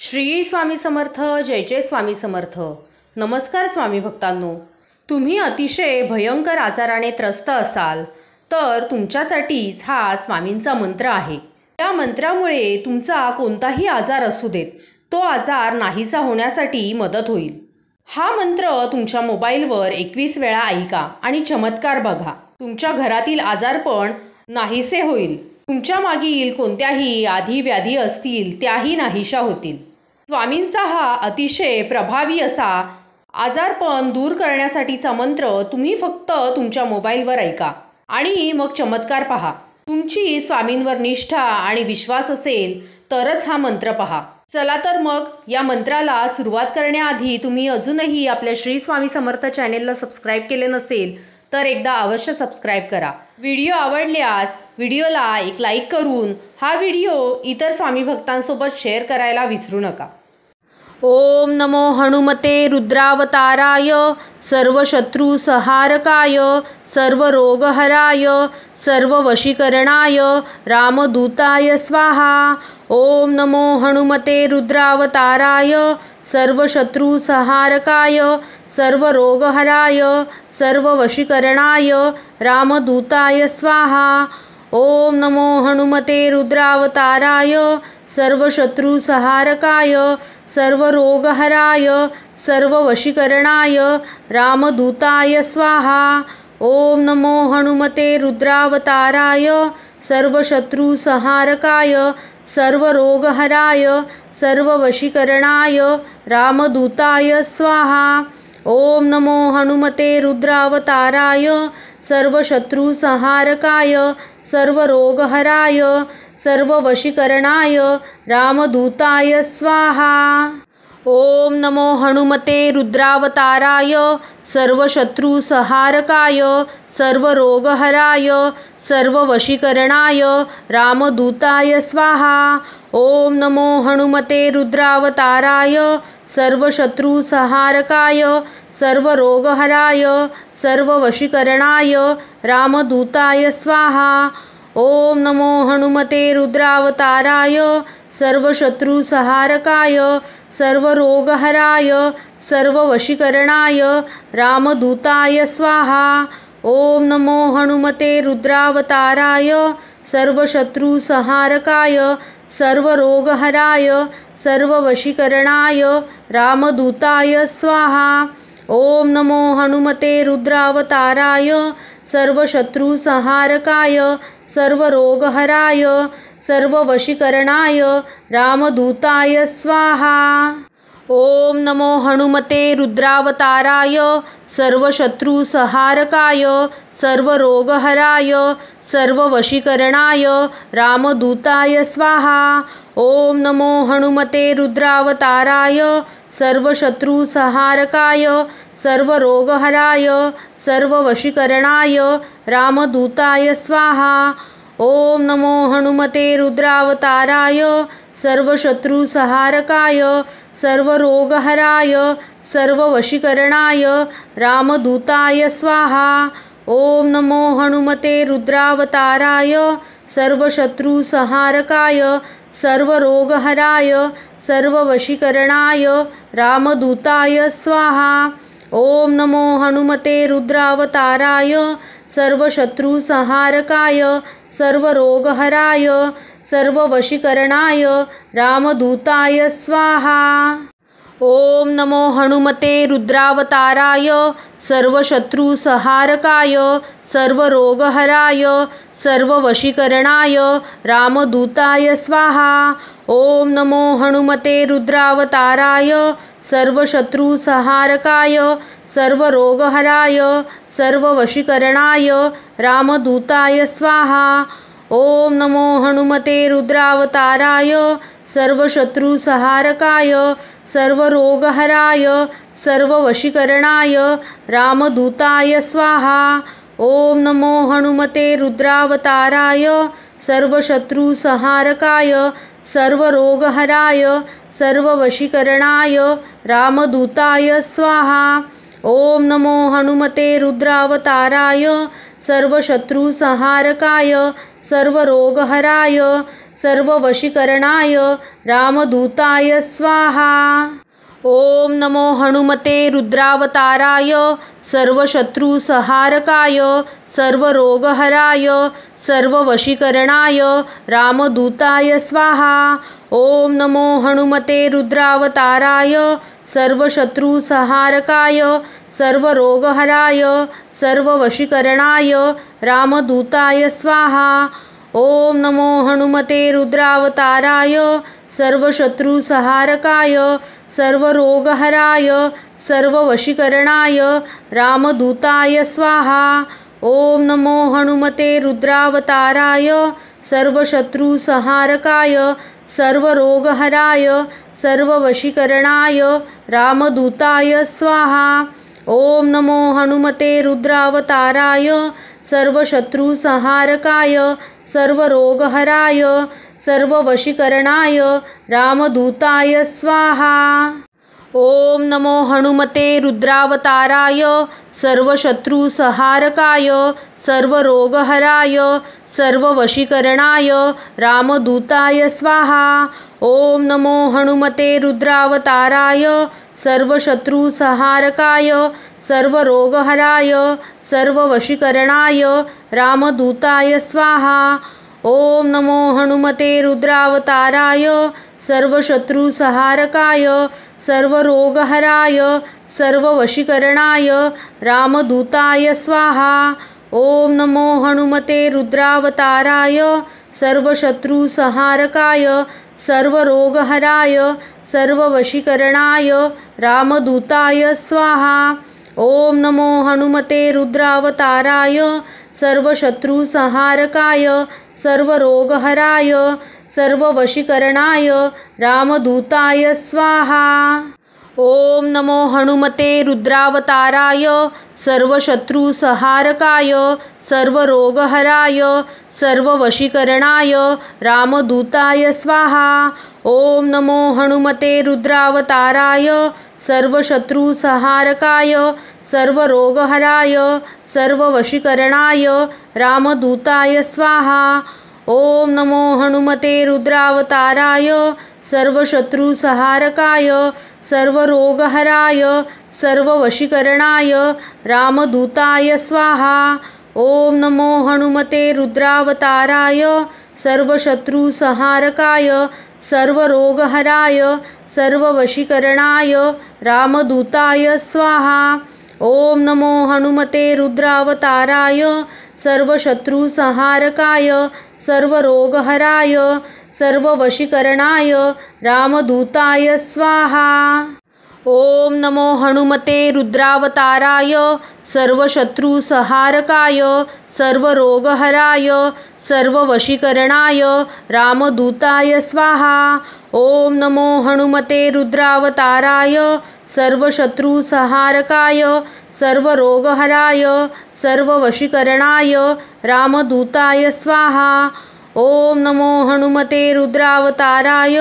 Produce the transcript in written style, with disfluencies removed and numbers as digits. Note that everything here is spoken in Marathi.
श्री स्वामी समर्थ. जय जय स्वामी समर्थ. नमस्कार स्वामी भक्तांनो. तुम्ही अतिशय भयंकर आजाराने त्रस्त असाल तर तुमच्यासाठीच हा स्वामींचा मंत्र आहे. या मंत्रामुळे तुमचा कोणताही आजार असू देत तो आजार नाहीसा होण्यासाठी मदत होईल. हा मंत्र तुमच्या मोबाईलवर 21 वेळा ऐका आणि चमत्कार बघा. तुमच्या घरातील आजारपण नाहीसे होईल. तुमच्या मागील कोणत्याही आधी व्याधी असतील त्याही नाहीशा होतील. स्वामींचा हा अतिशय प्रभावी असा आजारपण दूर करण्यासाठीचा मंत्र तुम्ही फक्त तुमच्या मोबाईलवर ऐका आणि मग चमत्कार पहा. तुमची स्वामींवर निष्ठा आणि विश्वास असेल तरच हा मंत्र पहा. चला तर मग या मंत्राला सुरुवात करण्याआधी तुम्ही अजूनही आपल्या श्री स्वामी समर्थ चॅनेलला सबस्क्राईब केले नसेल तर एकदा अवश्य सबस्क्राईब करा. व्हिडिओ आवडल्यास व्हिडिओला एक लाईक करून हा व्हिडिओ इतर स्वामी भक्तांसोबत शेअर करायला विसरू नका. ओम नमो हनुमते रुद्रावताराय सर्वशत्रुसंहारकाय सर्वरोगहराय सर्ववशीकरणाय रामदूताय स्वाहा. ओम नमो हनुमते रुद्रावताराय सर्वशत्रुसंहारकाय सर्वरोगहराय सर्ववशीकरणाय रामदूताय स्वाहा. ओम नमो हनुमते रुद्रावताराय सर्वशत्रुसंहारकाय सर्वरोगहराय सर्ववशीकरणाय रामदूताय स्वाहा. ओम नमो हनुमते रुद्रावताराय सर्वशत्रुसंहारकाय सर्वरोगहराय सर्ववशीकरणाय रामदूताय स्वाहा. ओम नमो हनुमते रुद्रावताराय सर्वशत्रुसंहारकाय सर्वरोगहराय सर्ववशीकरणाय रामदूताय स्वाहा. ओम नमो हनुमते रुद्रावताराय सर्वशत्रुसंहारकाय सर्वरोगहराय सर्ववशीकरणाय रामदूताय स्वाहा. ओम नमो हनुमते रुद्रावताराय सर्वशत्रुसंहारकाय सर्वरोगहराय सर्ववशीकरणाय रामदूताय स्वाहा. ओम नमो हनुमते रुद्रावताराय सर्वशत्रुसंहारकाय सर्वरोगहराय सर्ववशीकरणाय रामदूताय स्वाहा. ओम नमो हनुमते रुद्रावताराय सर्वशत्रुसंहारकाय सर्वरोगहराय सर्ववशीकरणाय रामदूताय स्वाहा. ओम नमो हनुमते रुद्रावताराय सर्वशत्रुसंहारकाय सर्वरोगहराय सर्ववशीकरणाय रामदूताय स्वाहा. ओम नमो हनुमते रुद्रावताराय सर्वशत्रुसंहारकाय सर्वरोगहराय सर्ववशीकरणाय रामदूताय स्वाहा. ओम नमो हनुमते रुद्रावताराय सर्वशत्रुसंहारकाय सर्वरोगहराय सर्ववशीकरणाय रामदूताय स्वाहा. ओम नमो हनुमते रुद्रावताराय सर्वशत्रुसंहारकाय सर्वरोगहराय सर्ववशीकरणाय रामदूताय स्वाहा. ओम नमो हनुमते रुद्रावताराय सर्वशत्रुसंहारकाय सर्वरोगहराय सर्ववशीकरणाय रामदूताय स्वाहा. ओम नमो हनुमते रुद्रावताराय सर्वशत्रुसंहारकाय सर्वरोगहराय सर्ववशीकरणाय रामदूताय स्वाहा. ओम नमो हनुमते रुद्रावताराय सर्वशत्रुसंहारकाय सर्वरोगहराय सर्ववशीकरणाय रामदूताय स्वाहा. ओम नमो हनुमते रुद्रावताराय सर्वशत्रुसंहारकाय सर्वरोगहराय सर्ववशीकरणाय रामदूताय स्वाहा. ओम नमो हनुमते रुद्रावताराय सर्वशत्रुसंहारकाय सर्वरोगहराय सर्ववशीकरणाय रामदूताय स्वाहा. ओम नमो हनुमते रुद्रावताराय सर्वशत्रुसंहारकाय सर्वरोगहराय सर्ववशीकरणाय रामदूताय स्वाहा. ओम नमो हनुमते रुद्रावताराय सर्वशत्रुसंहारकाय सर्वरोगहराय सर्ववशीकरणाय रामदूताय स्वाहा. ओम नमो हनुमते रुद्रावताराय सर्वशत्रुसंहारकाय सर्वरोगहराय सर्ववशीकरणाय रामदूताय स्वाहा. ओम नमो हनुमते रुद्रावताराय सर्वशत्रुसंहारकाय सर्वरोगहराय सर्ववशीकरणाय रामदूताय स्वाहा। ओम नमो हनुमते रुद्रावताराय सर्वशत्रुसंहारकाय सर्वरोगहराय सर्ववशीकरणाय रामदूताय स्वाहा। ओम नमो हनुमते रुद्रावताराय सर्वशत्रुसंहारकाय सर्वरोगहराय सर्ववशीकरणाय रामदूताय स्वाहा। ओम नमो हनुमते रुद्रावताराय सर्वशत्रुसंहारकाय सर्वरोगहराय सर्ववशीकरणाय रामदूताय स्वाहा। ओम नमो हनुमते रुद्रावताराय सर्वशत्रुसंहारकाय सर्वरोगहराय सर्ववशीकरणाय रामदूताय स्वाहा। ओम नमो हनुमते रुद्रावताराय सर्वशत्रुसंहारकाय सर्वरोगहराय सर्ववशीकरणाय रामदूताय स्वाहा। ओम नमो हनुमते रुद्रावताराय सर्वशत्रुसंहारकाय सर्वरोगहराय सर्ववशीकरणाय रामदूताय स्वाहा। ओम नमो हनुमते रुद्रावताराय सर्वशत्रुसंहारकाय सर्वरोगहराय सर्ववशीकरणाय रामदूताय स्वाहा। ओम नमो हनुमते रुद्रावताराय सर्वशत्रुसंहारकाय सर्वरोगहराय सर्ववशीकरणाय रामदूताय स्वाहा। ओम नमो हनुमते रुद्रावताराय सर्वशत्रुसंहारकाय सर्वरोगहराय सर्ववशीकरणाय रामदूताय स्वाहा। ओम नमो हनुमते रुद्रावताराय सर्वशत्रुसंहारकाय सर्वरोगहराय सर्ववशीकरणाय रामदूताय स्वाहा। ओम नमो हनुमते रुद्रावताराय सर्वशत्रुसंहारकाय सर्वरोगहराय सर्ववशीकरणाय रामदूताय स्वाहा। ओम नमो हनुमते रुद्रावताराय सर्वशत्रुसंहारकाय सर्वरोगहराय सर्ववशीकरणाय रामदूताय स्वाहा। ओम नमो हनुमते रुद्रावताराय सर्वशत्रुसंहारकाय सर्वरोगहराय सर्ववशीकरणाय रामदूताय स्वाहा। ओम नमो हनुमते रुद्रावताराय सर्वशत्रुसंहारकाय सर्वरोगहराय सर्ववशीकरणाय रामदूताय स्वाहा। ओम नमो हनुमते रुद्रावताराय सर्वशत्रुसंहारकाय सर्वरोगहराय सर्ववशीकरणाय रामदूताय स्वाहा। ओम नमो हनुमते रुद्रावताराय सर्वशत्रुसंहारकाय सर्वरोगहराय सर्ववशीकरणाय रामदूताय स्वाहा। ओम नमो हनुमते रुद्रावताराय सर्वशत्रुसंहारकाय सर्वरोगहराय सर्ववशीकरणाय रामदूताय स्वाहा। ओम नमो हनुमते रुद्रावताराय